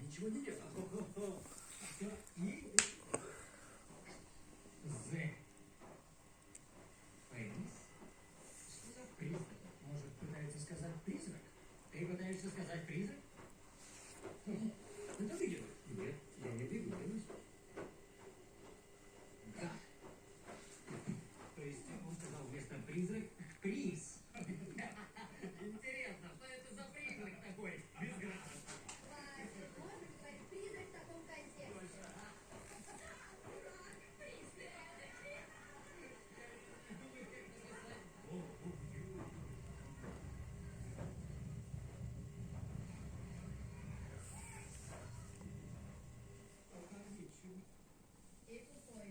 ничего не делал. Всё, и... З. Фейс. Что за признак? Может, пытается сказать призрак? Ты пытаешься сказать призрак? Ты так и делаешь? Нет, я не двигаюсь. Да. То есть он сказал вместо призрак приз. Интересно, что это за призрак такой? Безграмотно. Можно говорить призрак в таком контексте. Покажи, чего. И купой.